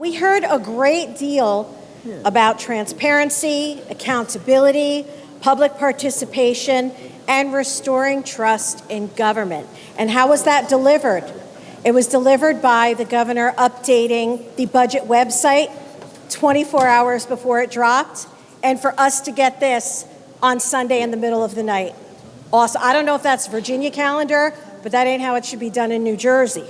We heard a great deal about transparency, accountability, public participation, and restoring trust in government. And how was that delivered? It was delivered by the governor updating the budget website 24 hours before it dropped, and for us to get this on Sunday in the middle of the night. Also, I don't know if that's Virginia calendar, but that ain't how it should be done in New Jersey.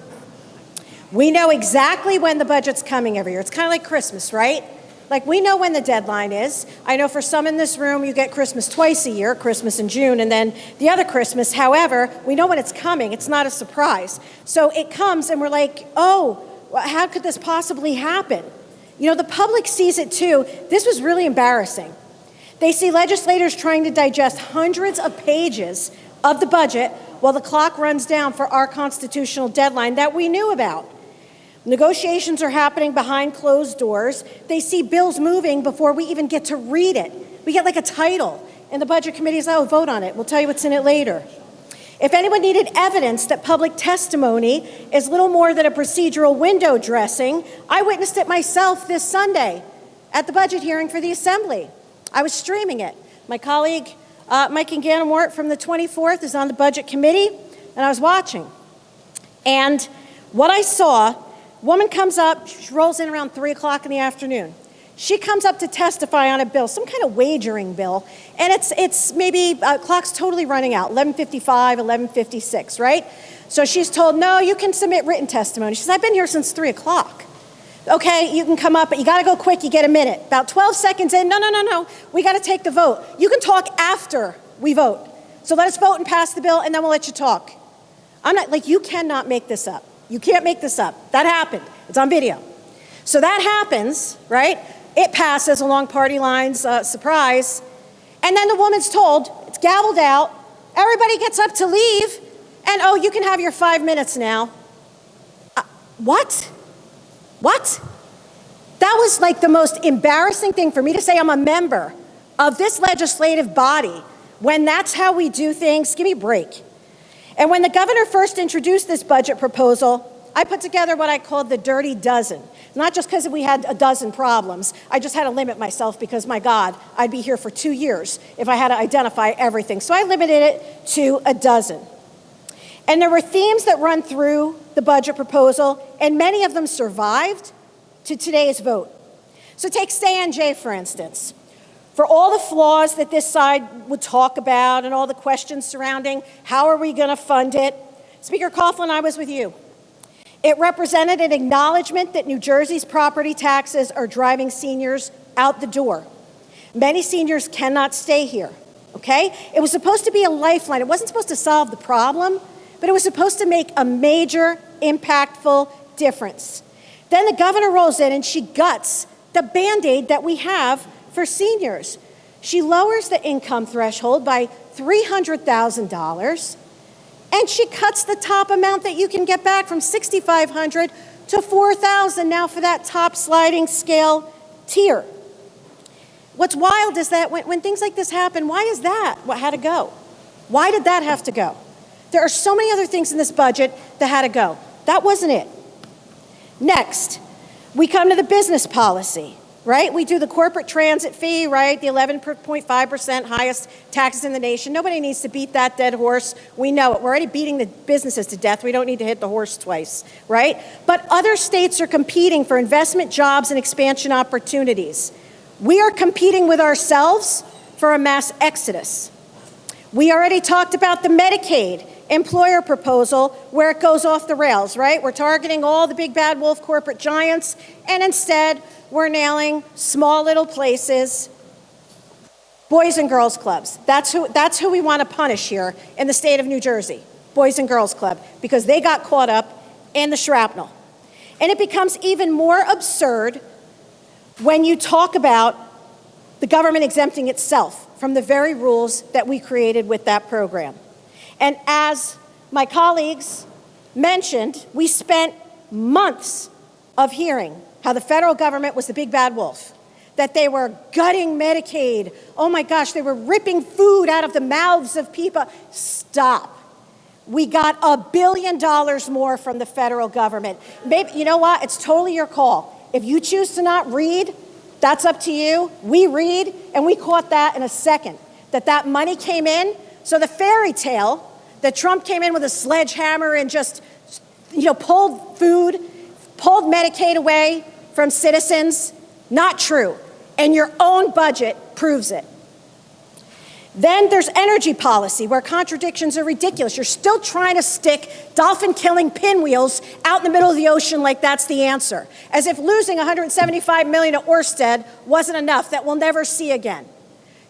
We know exactly when the budget's coming every year. It's kind of like Christmas, right? Like, we know when the deadline is. I know for some in this room, you get Christmas twice a year, Christmas in June, and then the other Christmas. However, we know when it's coming. It's not a surprise. So it comes, and we're like, oh, how could this possibly happen? You know, the public sees it too. This was really embarrassing. They see legislators trying to digest hundreds of pages of the budget while the clock runs down for our constitutional deadline that we knew about. Negotiations are happening behind closed doors. They see bills moving before we even get to read it. We get like a title, and the budget committee is, oh, vote on it. We'll tell you what's in it later. If anyone needed evidence that public testimony is little more than a procedural window dressing, I witnessed it myself this Sunday at the budget hearing for the Assembly. I was streaming it. My colleague, Mike Ganamort from the 24th is on the budget committee, and I was watching. And what I saw, woman comes up, she rolls in around 3 o'clock in the afternoon. She comes up to testify on a bill, some kind of wagering bill, and it's maybe, clock's totally running out, 11:55, 11:56, right? So she's told, no, you can submit written testimony. She says, I've been here since 3 o'clock. Okay, you can come up, but you gotta go quick, you get a minute. About 12 seconds in, no, we gotta take the vote. You can talk after we vote. So let us vote and pass the bill, and then we'll let you talk. I'm not, like, you cannot make this up. You can't make this up. That happened. It's on video. So that happens, right? It passes along party lines, surprise. And then the woman's told, it's gavelled out, everybody gets up to leave, and oh, you can have your 5 minutes now. What? That was like the most embarrassing thing for me to say. I'm a member of this legislative body when that's how we do things. Give me a break. And when the governor first introduced this budget proposal, I put together what I called the dirty dozen. Not just because we had a dozen problems. I just had to limit myself because, my God, I'd be here for 2 years if I had to identify everything. So I limited it to a dozen. And there were themes that run through the budget proposal, and many of them survived to today's vote. So take Stay NJ, for instance. For all the flaws that this side would talk about and all the questions surrounding how are we going to fund it, Speaker Coughlin, I was with you. It represented an acknowledgement that New Jersey's property taxes are driving seniors out the door. Many seniors cannot stay here, okay? It was supposed to be a lifeline. It wasn't supposed to solve the problem, but it was supposed to make a major, impactful difference. Then the governor rolls in and she guts the Band-Aid that we have for seniors. She lowers the income threshold by $300,000, and she cuts the top amount that you can get back from $6,500 to $4,000 now for that top sliding scale tier. What's wild is that when things like this happen, why is that what had to go? Why did that have to go? There are so many other things in this budget that had to go. That wasn't it. Next, we come to the business policy. Right? We do the corporate transit fee, right? The 11.5% highest taxes in the nation. Nobody needs to beat that dead horse. We know it. We're already beating the businesses to death. We don't need to hit the horse twice, right? But other states are competing for investment, jobs, and expansion opportunities. We are competing with ourselves for a mass exodus. We already talked about the Medicaid employer proposal where it goes off the rails, right? We're targeting all the big bad wolf corporate giants, and instead we're nailing small little places, boys and girls clubs. That's who we want to punish here in the state of New Jersey, Boys and Girls Club, because they got caught up in the shrapnel. And it becomes even more absurd when you talk about the government exempting itself from the very rules that we created with that program. And as my colleagues mentioned, we spent months of hearing how the federal government was the big bad wolf, that they were gutting Medicaid. Oh my gosh, they were ripping food out of the mouths of people. Stop. We got $1 billion more from the federal government. Maybe, you know what? It's totally your call. If you choose to not read, that's up to you. We read, and we caught that in a second, that money came in. So the fairy tale that Trump came in with a sledgehammer and just, pulled food, pulled Medicaid away from citizens, not true. And your own budget proves it. Then there's energy policy, where contradictions are ridiculous. You're still trying to stick dolphin-killing pinwheels out in the middle of the ocean like that's the answer, as if losing $175 million to Ørsted wasn't enough, that we'll never see again.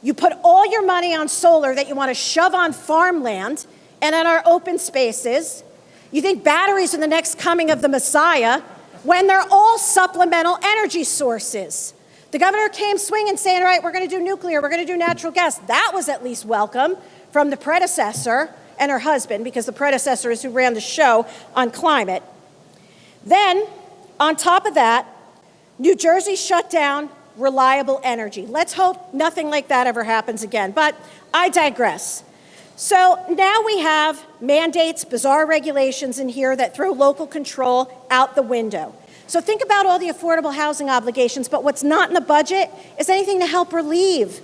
You put all your money on solar that you want to shove on farmland and on our open spaces. You think batteries are the next coming of the Messiah when they're all supplemental energy sources. The governor came swinging saying, all right, we're going to do nuclear, we're going to do natural gas. That was at least welcome from the predecessor and her husband, because the predecessor is who ran the show on climate. Then, on top of that, New Jersey shut down reliable energy. Let's hope nothing like that ever happens again, but I digress. So now we have mandates, bizarre regulations in here that throw local control out the window. So think about all the affordable housing obligations, but what's not in the budget is anything to help relieve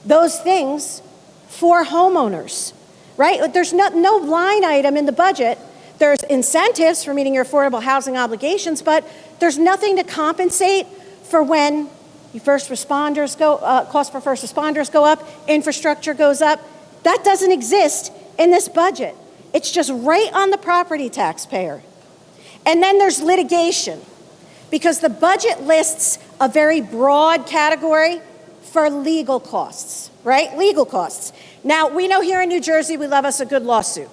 those things for homeowners, right? There's no line item in the budget. There's incentives for meeting your affordable housing obligations, but there's nothing to compensate for when costs for first responders go up, infrastructure goes up. That doesn't exist in this budget. It's just right on the property taxpayer. And then there's litigation, because the budget lists a very broad category for legal costs, right? Legal costs. Now, we know here in New Jersey, we love us a good lawsuit.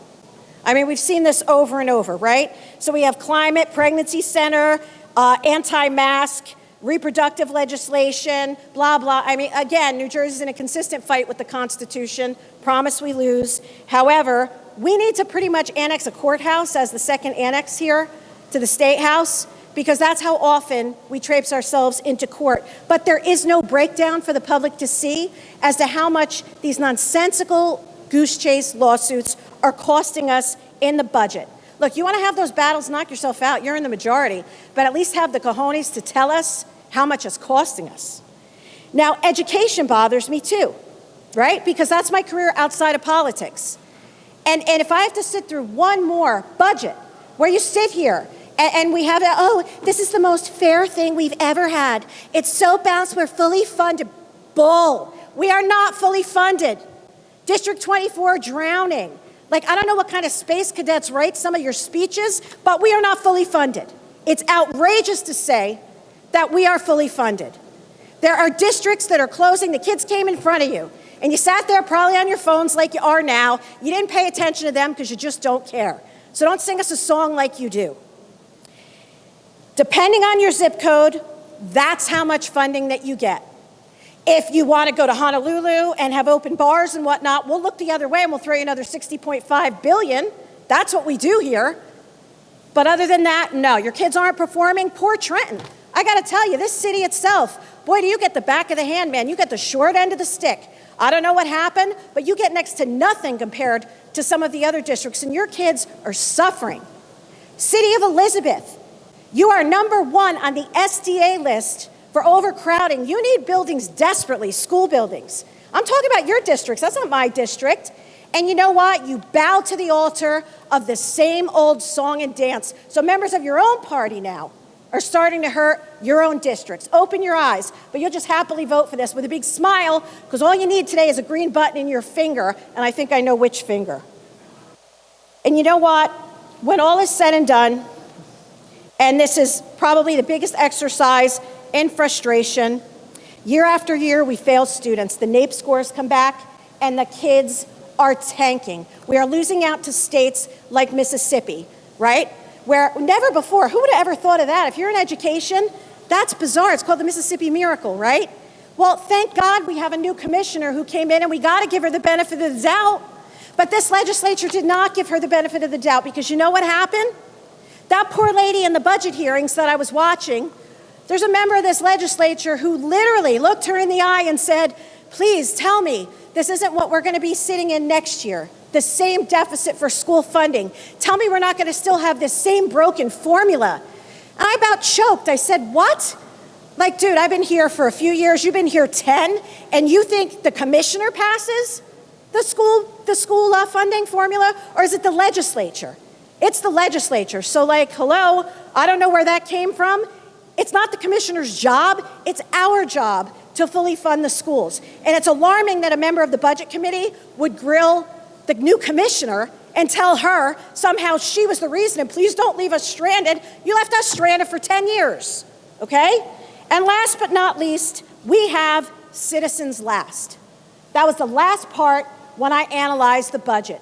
I mean, we've seen this over and over, right? So we have climate, pregnancy center, anti-mask, reproductive legislation, blah, blah. I mean, again, New Jersey's in a consistent fight with the Constitution. Promise we lose. However, we need to pretty much annex a courthouse as the second annex here to the State House, because that's how often we traipse ourselves into court. But there is no breakdown for the public to see as to how much these nonsensical goose chase lawsuits are costing us in the budget. Look, you want to have those battles, knock yourself out. You're in the majority, but at least have the cojones to tell us how much it's costing us. Now, education bothers me too, right? Because that's my career outside of politics. And if I have to sit through one more budget where you sit here and we have this is the most fair thing we've ever had. It's so balanced, we're fully funded. Bull. We are not fully funded. District 24 drowning. I don't know what kind of space cadets write some of your speeches, but we are not fully funded. It's outrageous to say that we are fully funded. There are districts that are closing. The kids came in front of you, and you sat there probably on your phones like you are now. You didn't pay attention to them because you just don't care. So don't sing us a song like you do. Depending on your zip code, that's how much funding that you get. If you want to go to Honolulu and have open bars and whatnot, we'll look the other way and we'll throw you another $60.5 billion. That's what we do here. But other than that, no, your kids aren't performing. Poor Trenton. I got to tell you, this city itself, boy, do you get the back of the hand, man. You get the short end of the stick. I don't know what happened, but you get next to nothing compared to some of the other districts, and your kids are suffering. City of Elizabeth, you are number one on the SDA list for overcrowding. You need buildings desperately, school buildings. I'm talking about your districts. That's not my district. And you know what? You bow to the altar of the same old song and dance. So members of your own party now are starting to hurt your own districts. Open your eyes, but you'll just happily vote for this with a big smile, because all you need today is a green button in your finger, and I think I know which finger. And you know what? When all is said and done, and this is probably the biggest exercise in frustration, year after year we fail students. The NAEP scores come back, and the kids are tanking. We are losing out to states like Mississippi, right? Where never before, who would have ever thought of that? If you're in education, that's bizarre. It's called the Mississippi Miracle, right? Well, thank God we have a new commissioner who came in, and we got to give her the benefit of the doubt. But this legislature did not give her the benefit of the doubt, because you know what happened? That poor lady in the budget hearings that I was watching, there's a member of this legislature who literally looked her in the eye and said, please tell me this isn't what we're going to be sitting in next year. The same deficit for school funding. Tell me we're not going to still have this same broken formula And I about choked. I said, what? Like, dude, I've been here for a few years. You've been here 10, and you think the commissioner passes the school funding formula, or is it the legislature? It's the legislature. So like, hello, I don't know where that came from. It's not the commissioner's job. It's our job to fully fund the schools. And it's alarming that a member of the budget committee would grill the new commissioner and tell her somehow she was the reason, and please don't leave us stranded. You left us stranded for 10 years, okay? And last but not least, we have citizens last. That was the last part when I analyzed the budget.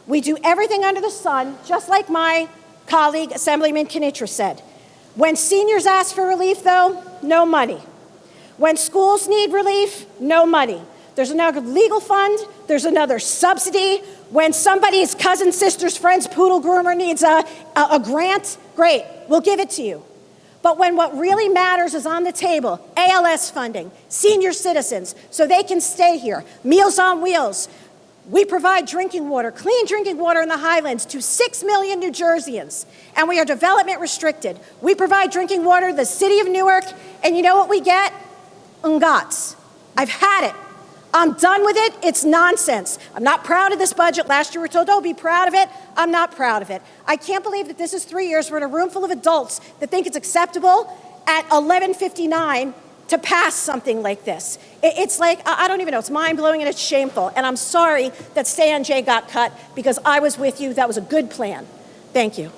We do everything under the sun, just like my colleague, Assemblyman Knitra said. When seniors ask for relief, though, no money. When schools need relief, no money. There's another legal fund, there's another subsidy. When somebody's cousin, sister's friend's poodle groomer needs a grant, great, we'll give it to you. But when what really matters is on the table, ALS funding, senior citizens, so they can stay here, Meals on Wheels. We provide drinking water, clean drinking water in the Highlands to 6 million New Jerseyans, and we are development restricted. We provide drinking water to the city of Newark, and you know what we get? Ngats. I've had it. I'm done with it. It's nonsense. I'm not proud of this budget. Last year we were told, oh, be proud of it. I'm not proud of it. I can't believe that this is 3 years. We're in a room full of adults that think it's acceptable at 11:59 to pass something like this. It's like, I don't even know, it's mind-blowing and it's shameful. And I'm sorry that Stay on J got cut because I was with you. That was a good plan. Thank you.